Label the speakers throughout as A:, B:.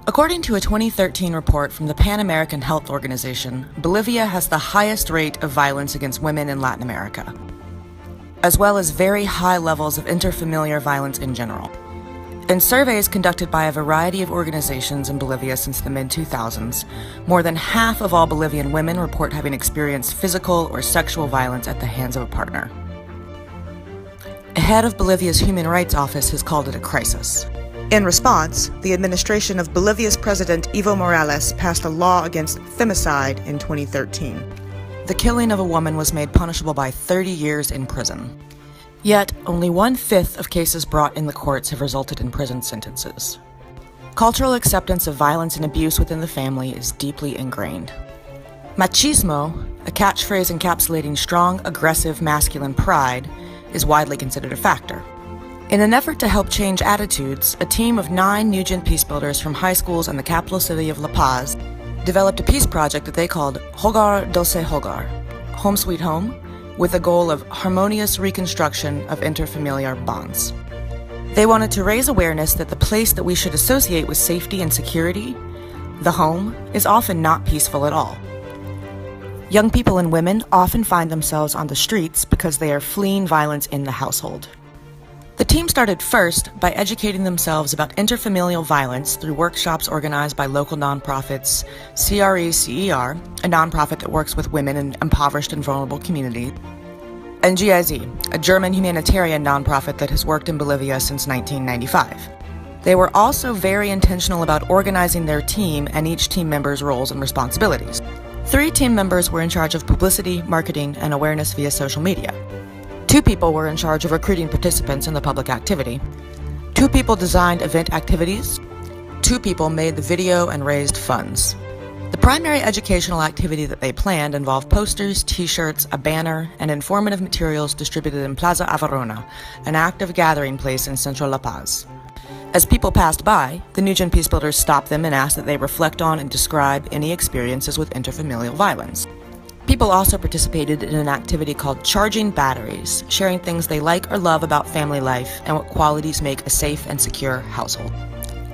A: According to a 2013 report from the Pan American Health Organization, Bolivia has the highest rate of violence against women in Latin America, as well as very high levels of interfamiliar violence in general. In surveys conducted by a variety of organizations in Bolivia since the mid-2000s, more than half of all Bolivian women report having experienced physical or sexual violence at the hands of a partner. A head of Bolivia's Human Rights Office has called it a crisis. In response, the administration of Bolivia's President Evo Morales passed a law against femicide in 2013. The killing of a woman was made punishable by 30 years in prison. Yet, only 1/5 of cases brought in the courts have resulted in prison sentences. Cultural acceptance of violence and abuse within the family is deeply ingrained. Machismo, a catchphrase encapsulating strong, aggressive, masculine pride, is widely considered a factor. In an effort to help change attitudes, a team of 9 Nugent peace builders from high schools in the capital city of La Paz developed a peace project that they called Hogar, Dulce, Hogar, Home Sweet Home, with a goal of harmonious reconstruction of interfamiliar bonds. They wanted to raise awareness that the place that we should associate with safety and security, the home, is often not peaceful at all. Young people and women often find themselves on the streets because they are fleeing violence in the household. The team started first by educating themselves about interfamilial violence through workshops organized by local nonprofits CRECER, a nonprofit that works with women in impoverished and vulnerable communities, and GIZ, a German humanitarian nonprofit that has worked in Bolivia since 1995. They were also very intentional about organizing their team and each team member's roles and responsibilities. 3 team members were in charge of publicity, marketing, and awareness via social media. 2 people were in charge of recruiting participants in the public activity. 2 people designed event activities. 2 people made the video and raised funds. The primary educational activity that they planned involved posters, t-shirts, a banner, and informative materials distributed in Plaza Avarona, an active gathering place in central La Paz. As people passed by, the Nugent Peace Builders stopped them and asked that they reflect on and describe any experiences with interfamilial violence. People also participated in an activity called Charging Batteries, sharing things they like or love about family life and what qualities make a safe and secure household.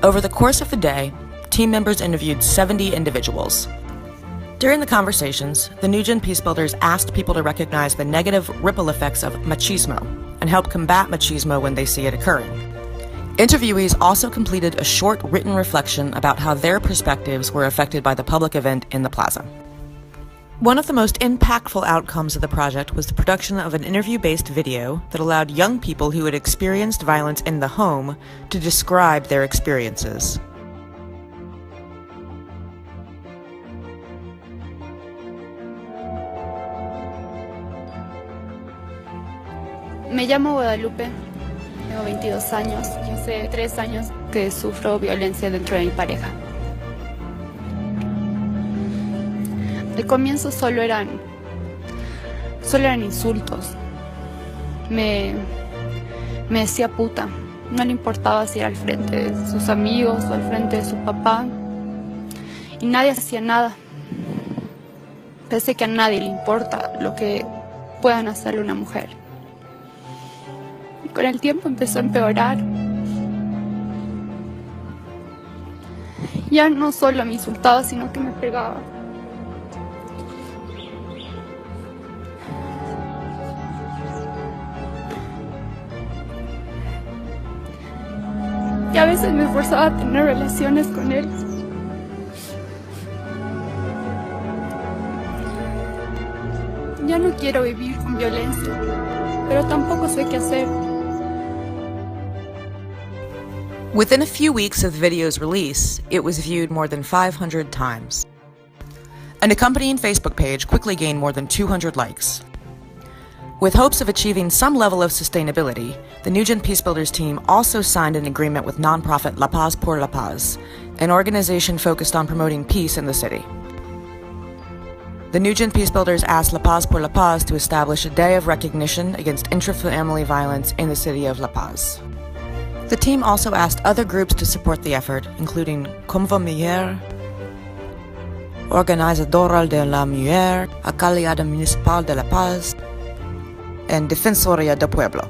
A: Over the course of the day, team members interviewed 70 individuals. During the conversations, the Nugent Peace Builders asked people to recognize the negative ripple effects of machismo and help combat machismo when they see it occurring. Interviewees also completed a short written reflection about how their perspectives were affected by the public event in the plaza. One of the most impactful outcomes of the project was the production of an interview-based video that allowed young people who had experienced violence in the home to describe their experiences.
B: Me llamo Guadalupe, tengo 22 años y hace 3 años que sufro violencia dentro de mi pareja. Al comienzo solo eran insultos. Me decía puta. No le importaba si era al frente de sus amigos o al frente de su papá. Y nadie hacía nada. Parece que a nadie le importa lo que puedan hacerle una mujer. Y con el tiempo empezó a empeorar. Ya no solo me insultaba, sino que me pegaba. Y a veces me forzaba a tener relaciones con él. Ya no quiero vivir con violencia, pero tampoco sé qué hacer.
A: Within a few weeks of the video's release, it was viewed more than 500 times. An accompanying Facebook page quickly gained more than 200 likes. With hopes of achieving some level of sustainability, the Nugent Peace Builders team also signed an agreement with nonprofit La Paz por La Paz, an organization focused on promoting peace in the city. The Nugent Peace Builders asked La Paz por La Paz to establish a day of recognition against intrafamily violence in the city of La Paz. The team also asked other groups to support the effort, including Convo Mujer, Organizadora de la Mujer, Alcaldía Municipal de La Paz, and Defensoría del Pueblo.